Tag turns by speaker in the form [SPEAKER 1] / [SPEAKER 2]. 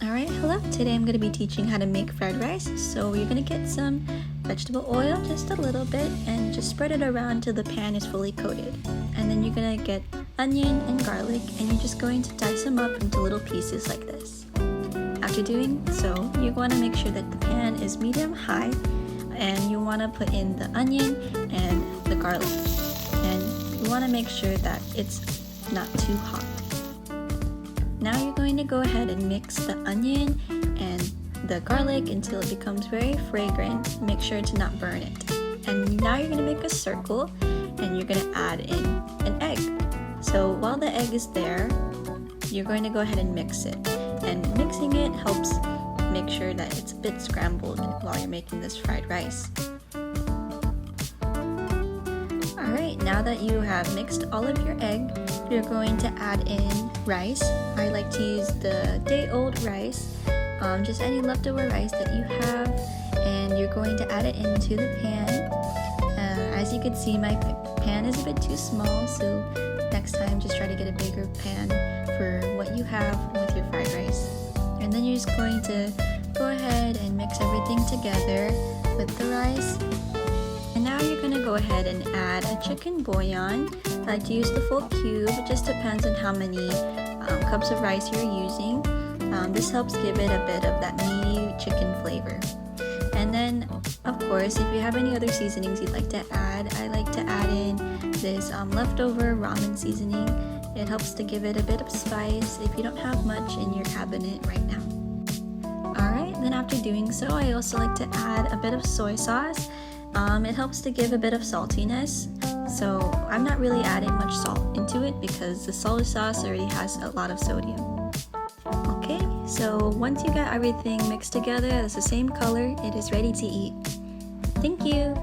[SPEAKER 1] Alright, hello. Today I'm going to be teaching how to make fried rice. So you're going to get some vegetable oil, just a little bit, and just spread it around till the pan is fully coated. And then you're going to get onion and garlic, and you're just going to dice them up into little pieces like this. After doing so, you want to make sure that the pan is medium-high, and you want to put in the onion and the garlic. And you want to make sure that it's not too hot. Now you're going to go ahead and mix the onion and the garlic until it becomes very fragrant. Make sure to not burn it. And now you're going to make a circle and you're going to add in an egg. So while the egg is there, you're going to go ahead and mix it. And mixing it helps make sure that it's a bit scrambled while you're making this fried rice. Alright, now that you have mixed all of your egg, you're going to add in rice. I like to use the day-old rice, just any leftover rice that you have, and you're going to add it into the pan. As you can see, my pan is a bit too small, so next time just try to get a bigger pan for what you have with your fried rice. And then you're just going to go ahead and mix everything together with the rice. And now you're going to go ahead and add a chicken bouillon. I like to use the full cube. It just depends on how many cups of rice you're using. This helps give it a bit of that meaty chicken flavor. And then, of course, if you have any other seasonings you'd like to add, I like to add in this leftover ramen seasoning. It helps to give it a bit of spice if you don't have much in your cabinet right now. Alright, then after doing so, I also like to add a bit of soy sauce. It helps to give a bit of saltiness, so I'm not really adding much salt into it because the soy sauce already has a lot of sodium. Okay, so once you got everything mixed together, it's the same color, it is ready to eat. Thank you!